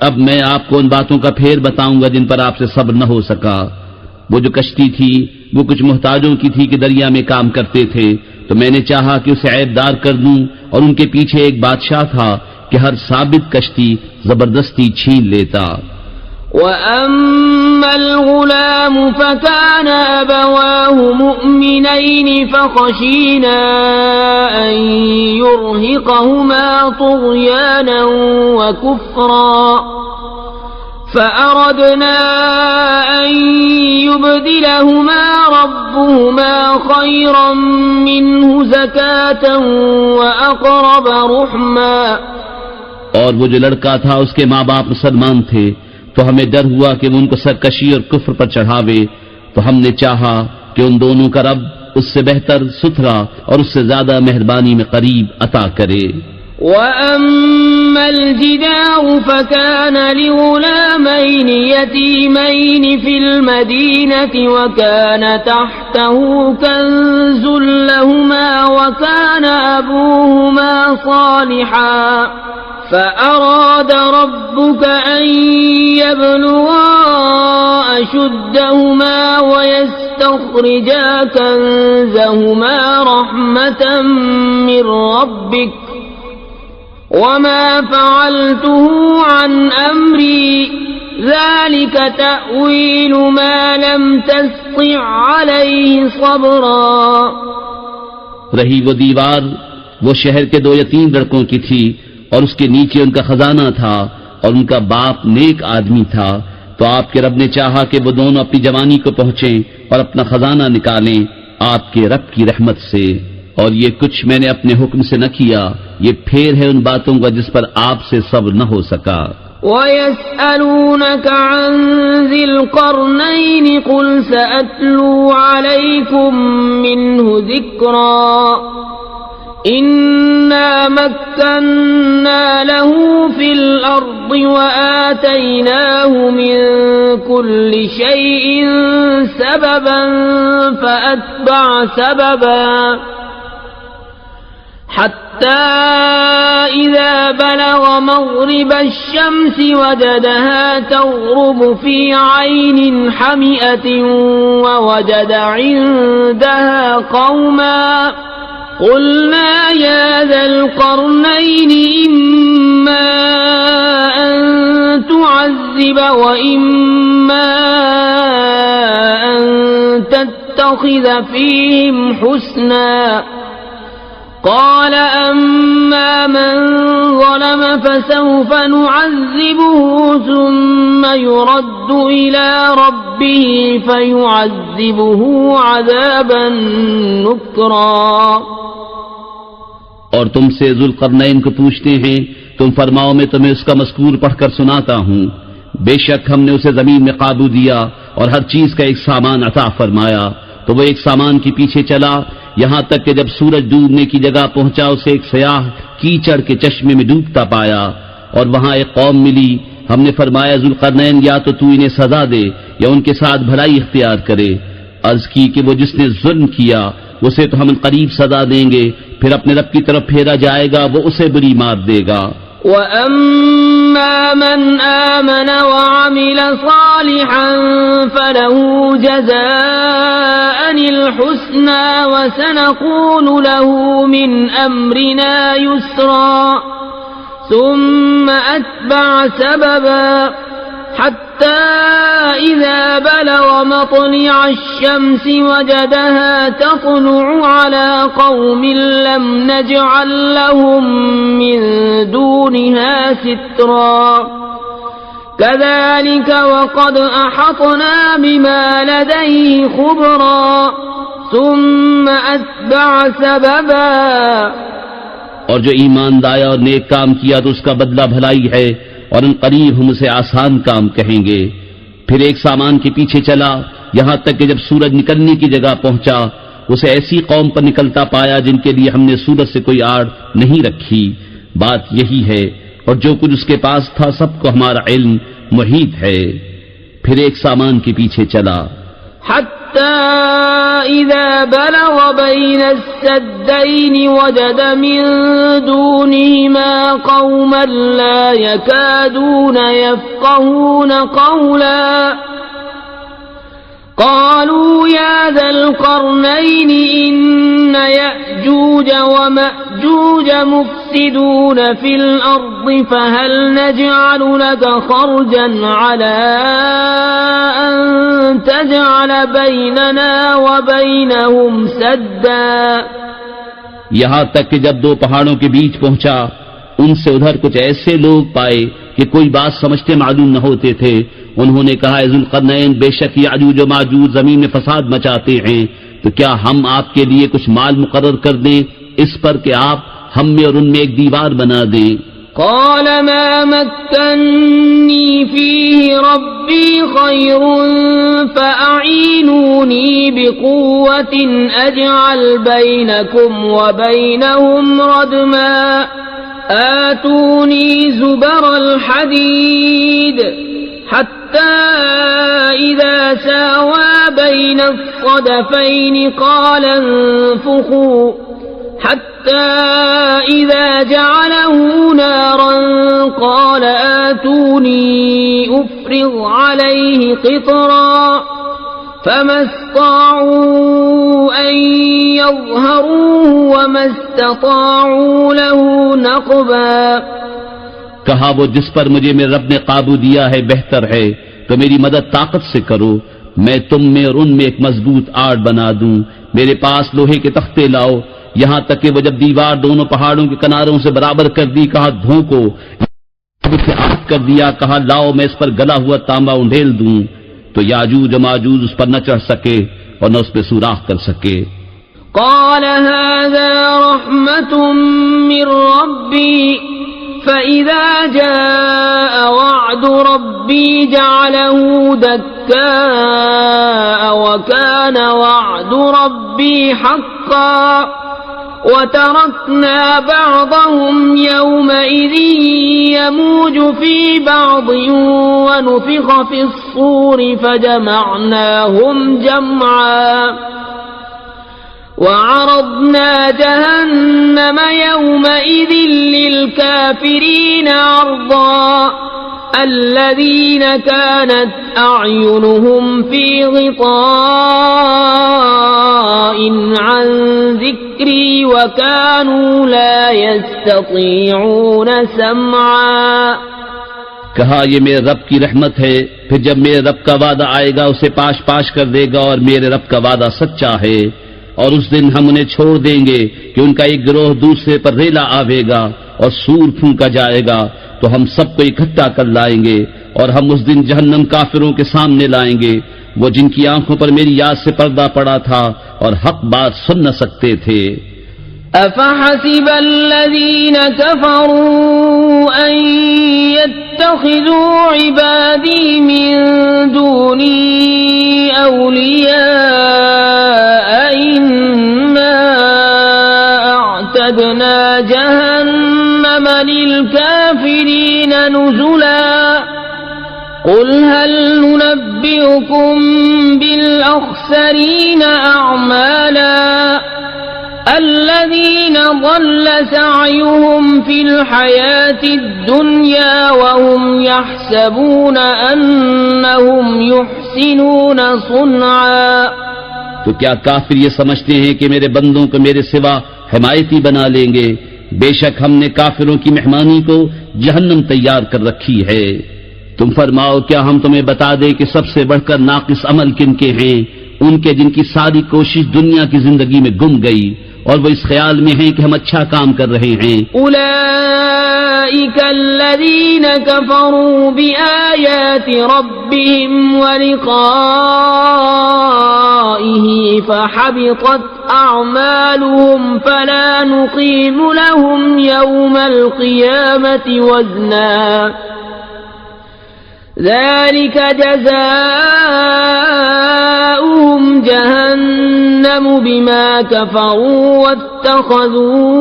اب میں آپ کو ان باتوں کا پھیر بتاؤں گا جن پر آپ سے صبر نہ ہو سکا۔ وہ جو کشتی تھی وہ کچھ محتاجوں کی تھی کہ دریا میں کام کرتے تھے، تو میں نے چاہا کہ اسے عیبدار کر دوں، اور ان کے پیچھے ایک بادشاہ تھا کہ ہر ثابت کشتی زبردستی چھین لیتا۔ وَأَمَّا الْغُلَامُ فَكَانَ أَبَوَاهُ مُؤْمِنَيْنِ فَخَشِينَا أَن يُرْهِقَهُمَا طُغْيَانًا وَكُفْرًا فَأَرَدْنَا أَن يُبْدِلَهُمَا رَبُّهُمَا خَيْرًا مِّنْهُ زَكَاةً وَأَقْرَبَ رُحْمًا۔ اور وہ جو لڑکا تھا اس کے ماں باپ مسلمان تھے، تو ہمیں ڈر ہوا کہ وہ ان کو سرکشی اور کفر پر چڑھاوے، تو ہم نے چاہا کہ ان دونوں کا رب اس سے بہتر، ستھرا اور اس سے زیادہ مہربانی میں قریب عطا کرے۔ وَأَمَّا الْجِدَارُ فَكَانَ لِغُلَامَيْنِ يَتِيمَيْنِ فِي الْمَدِينَةِ وَكَانَ تَحْتَهُ كَنزٌ لَهُمَا وَكَانَ أَبُوهُمَا صَالِحًا فَأَرَادَ رَبُّكَ أَن يَبْلُغَا أَشُدَّهُمَا وَيَسْتَخْرِجَا كَنزَهُمَا رَحْمَةً مِّن رَّبِّكَ وَمَا فَعَلْتُهُ عَنْ أَمْرِي ذَلِكَ تَأْوِيلُ مَا لَمْ تَسْطِع عَلَيْهِ صَبْرًا۔ رہی وہ دیوار، وہ شہر کے 2 یتیم لڑکوں کی تھی، اور اس کے نیچے ان کا خزانہ تھا، اور ان کا باپ نیک آدمی تھا، تو آپ کے رب نے چاہا کہ وہ دونوں اپنی جوانی کو پہنچیں اور اپنا خزانہ نکالیں آپ کے رب کی رحمت سے، اور یہ کچھ میں نے اپنے حکم سے نہ کیا، یہ پھیر ہے ان باتوں کا جس پر آپ سے صبر نہ ہو سکا۔ وَيَسْأَلُونَكَ عَنْ ذِي الْقَرْنَيْنِ قُلْ سَأَتْلُو عَلَيْكُمْ مِنْهُ ذِكْرًا إِنَّا مَكَّنَّا لَهُ فِي الْأَرْضِ وَآتَيْنَاهُ مِنْ كُلِّ شَيْءٍ سَبَبًا فَأَتْبَعَ سَبَبًا حَتَّى إِذَا بَلَغَ مَغْرِبَ الشَّمْسِ وَجَدَهَا تَغْرُبُ فِي عَيْنٍ حَمِئَةٍ وَوَجَدَ عِندَهَا قَوْمًا قُلْنَا يَا ذَا الْقَرْنَيْنِ إِمَّا أَن تُعَذِّبَ وَإِمَّا أَن تَتَّخِذَ فِيهِمْ حُسْنًا قَالَ أَمَّا مَن ظَلَمَ فَسَوْفَ نُعَذِّبُهُ ثُمَّ يُرَدُّ إِلَى رَبِّهِ فَيُعَذِّبُهُ عَذَابًا نُكْرًا۔ اور تم سے ذوالقرنین کو پوچھتے ہیں، تم فرماؤ میں تمہیں اس کا مذکور پڑھ کر سناتا ہوں۔ بے شک ہم نے اسے زمین میں قابو دیا اور ہر چیز کا ایک سامان عطا فرمایا، تو وہ ایک سامان کے پیچھے چلا، یہاں تک کہ جب سورج ڈوبنے کی جگہ پہنچا اسے ایک سیاہ کیچڑ کے چشمے میں ڈوبتا پایا، اور وہاں ایک قوم ملی۔ ہم نے فرمایا ذوالقرنین یا تو انہیں سزا دے یا ان کے ساتھ بھلائی اختیار کرے۔ عرض کی کہ وہ جس نے ظلم کیا اسے تو ہم قریب سزا دیں گے، پھر اپنے رب کی طرف پھیرا جائے گا، وہ اسے بری مار دے گا۔ وَأَمَّا مَنْ آمَنَ وَعَمِلَ صَالِحًا فَلَهُ جَزَاءً الْحُسْنَى وَسَنَقُولُ لَهُ مِنْ أَمْرِنَا يُسْرًا ثُمَّ أَتْبَعَ سَبَبًا حَتَّى إِذَا بَلَغَ مَطْلِعَ الشَّمْسِ وَجَدَهَا تَطْلُعُ عَلَى قَوْمٍ لَمْ نَجْعَلْ لَهُم مِّن دُونِهَا سِتْرًا كَذَلِكَ وَقَدْ أَحَطْنَا بِمَا لَدَيْهِ خُبْرًا ثُمَّ أَتْبَعَ سَبَبًا۔ اور جو ایمان لایا اور نیک کام کیا تو اس کا بدلہ بھلائی ہے، اور ان قریب ہم اسے آسان کام کہیں گے۔ پھر ایک سامان کے پیچھے چلا، یہاں تک کہ جب سورج نکلنے کی جگہ پہنچا اسے ایسی قوم پر نکلتا پایا جن کے لیے ہم نے سورج سے کوئی آڑ نہیں رکھی۔ بات یہی ہے، اور جو کچھ اس کے پاس تھا سب کو ہمارا علم محیط ہے۔ پھر ایک سامان کے پیچھے چلا، حَتَّى إِذَا بَلَغَ بَيْنَ السَّدَّيْنِ وَجَدَ مِن دُونِهِمَا قَوْمًا لَّا يَكَادُونَ يَفْقَهُونَ قَوْلًا قالوا يا ذا القرنين إن يأجوج ومأجوج مفسدون في الأرض فهل نجعل لك خرجا على أن تجعل بيننا وبينهم سدا. یہاں تک کہ جب دو پہاڑوں کے بیچ پہنچا ان سے ادھر کچھ ایسے لوگ پائے کہ کوئی بات سمجھتے معلوم نہ ہوتے تھے. انہوں نے کہا ذو القرنین بے شک یاجوج و ماجوج زمین میں فساد مچاتے ہیں تو کیا ہم آپ کے لیے کچھ مال مقرر کر دیں اس پر کہ آپ ہم میں اور ان میں ایک دیوار بنا دیں. قال ما مكنني فيه ربي خير فأعينوني بقوة أجعل بينكم وبينهم ردما آتوني زبر الحديد حتى إذا ساوى بين الصدفين قال انفخوا حتى إذا جعله نارا قال آتوني أفرغ عليه قطرا فما استطاعوا أن يظهروه وما استطاعوا له نقبا. کہا وہ جس پر مجھے میرے رب نے قابو دیا ہے بہتر ہے تو میری مدد طاقت سے کرو میں تم میں اور ان میں ایک مضبوط آڑ بنا دوں. میرے پاس لوہے کے تختے لاؤ. یہاں تک کہ وہ جب دیوار دونوں پہاڑوں کے کناروں سے برابر کر دی کہا دھوکو اسے آگ کر دیا. کہا لاؤ میں اس پر گلا ہوا تانبا انڈھیل دوں تو یاجوج و ماجوج اس پر نہ چڑھ سکے اور نہ اس پہ سوراخ کر سکے. قال هذا رحمة من ربي فإذا جاء وعد ربي جعله دكاء وكان وعد ربي حقا وتركنا بعضهم يومئذ يموج في بعض ونفخ في الصور فجمعناهم جمعا وعرضنا جهنم يومئذ للكافرين عرضا الذين كانت أعينهم في غطاء عن ذكري وكانوا لا يستطيعون سمعا. کہا یہ میرے رب کی رحمت ہے پھر جب میرے رب کا وعدہ آئے گا اسے پاش پاش کر دے گا اور میرے رب کا وعدہ سچا ہے. اور اس دن ہم انہیں چھوڑ دیں گے کہ ان کا ایک گروہ دوسرے پر ریلا آوے گا اور سور پھونکا جائے گا تو ہم سب کو اکٹھا کر لائیں گے اور ہم اس دن جہنم کافروں کے سامنے لائیں گے وہ جن کی آنکھوں پر میری یاد سے پردہ پڑا تھا اور حق بات سن نہ سکتے تھے. أفحسب الذين كفروا أن يتخذوا عبادي من دوني أولياء إنا أعتدنا جهنم للكافرين نزلا. قل هل ننبئكم بالأخسرين أعمالا الذين ضل سعيهم في الحياة الدنيا وهم يحسبون أنهم يحسنون صنعا. تو کیا کافر یہ سمجھتے ہیں کہ میرے بندوں کو میرے سوا حمایتی بنا لیں گے؟ بے شک ہم نے کافروں کی مہمانی کو جہنم تیار کر رکھی ہے. تم فرماؤ کیا ہم تمہیں بتا دیں کہ سب سے بڑھ کر ناقص عمل کن کے ہیں؟ ان کے جن کی ساری کوشش دنیا کی زندگی میں گم گئی اور وہ اس خیال میں ہیں کہ ہم اچھا کام کر رہے ہیں. اولئک الذین کفروا بآیات ربهم ولقائه فحبطت اعمالهم فلا نقیم لهم یوم القیامة وزنا ذلك جزاؤهم جهنم بما كفروا واتخذوا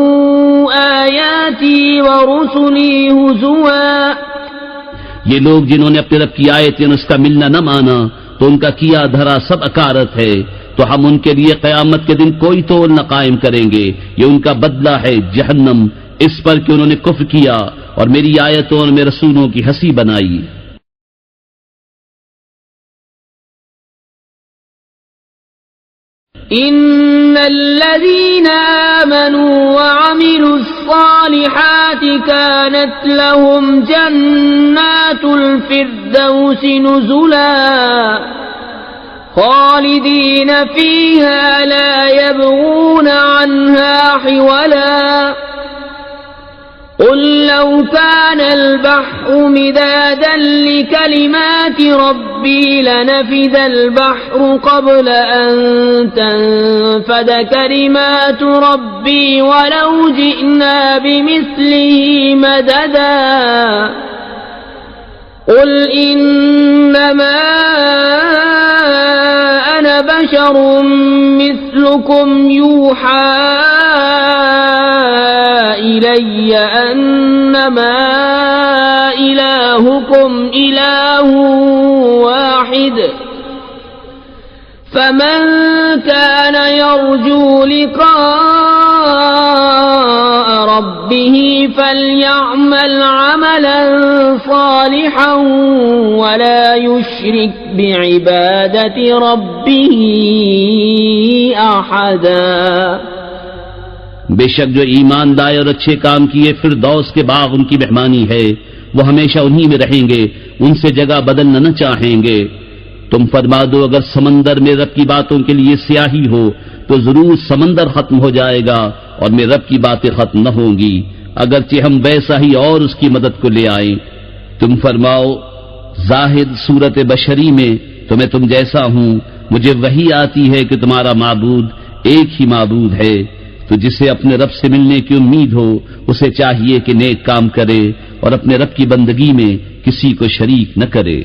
آياتي ورسلي هزوا. یہ لوگ جنہوں نے اپنے رب کی آیتیں اس کا ملنا نہ مانا تو ان کا کیا دھرا سب اکارت ہے تو ہم ان کے لیے قیامت کے دن کوئی تول نہ قائم کریں گے. یہ ان کا بدلہ ہے جہنم اس پر کہ انہوں نے کفر کیا اور میری آیتوں اور میرے رسولوں کی ہنسی بنائی. إن الذين آمنوا وعملوا الصالحات كانت لهم جنات الفردوس نزلا خالدين فيها لا يبغون عنها حولا قل لو كان البحر مدادا لكلمات ربي لنفد البحر قبل أن تنفد كلمات ربي ولو جئنا بمثله مددا قل إنما أنا بشر مثلكم يوحى إلي أنما إلهكم إله واحد فمن كان يرجو لقاء ربه فليعمل عملا صالحا ولا يشرك بعبادة ربه أحدا بے شک جو ایمان لائے اور اچھے کام کیے فردوس کے باغ ان کی مہمانی ہے، وہ ہمیشہ انہی میں رہیں گے، ان سے جگہ بدلنا نہ چاہیں گے۔ تم فرما دو اگر سمندر میں رب کی باتوں کے لیے سیاہی ہو تو ضرور سمندر ختم ہو جائے گا اور میں رب کی باتیں ختم نہ ہوں گی، اگرچہ ہم ویسا ہی اور اس کی مدد کو لے آئیں۔ تم فرماؤ ظاہر صورت بشری میں تو میں تم جیسا ہوں، مجھے وحی آتی ہے کہ تمہارا معبود ایک ہی معبود ہے، تو جسے اپنے رب سے ملنے کی امید ہو اسے چاہیے کہ نیک کام کرے اور اپنے رب کی بندگی میں کسی کو شریک نہ کرے۔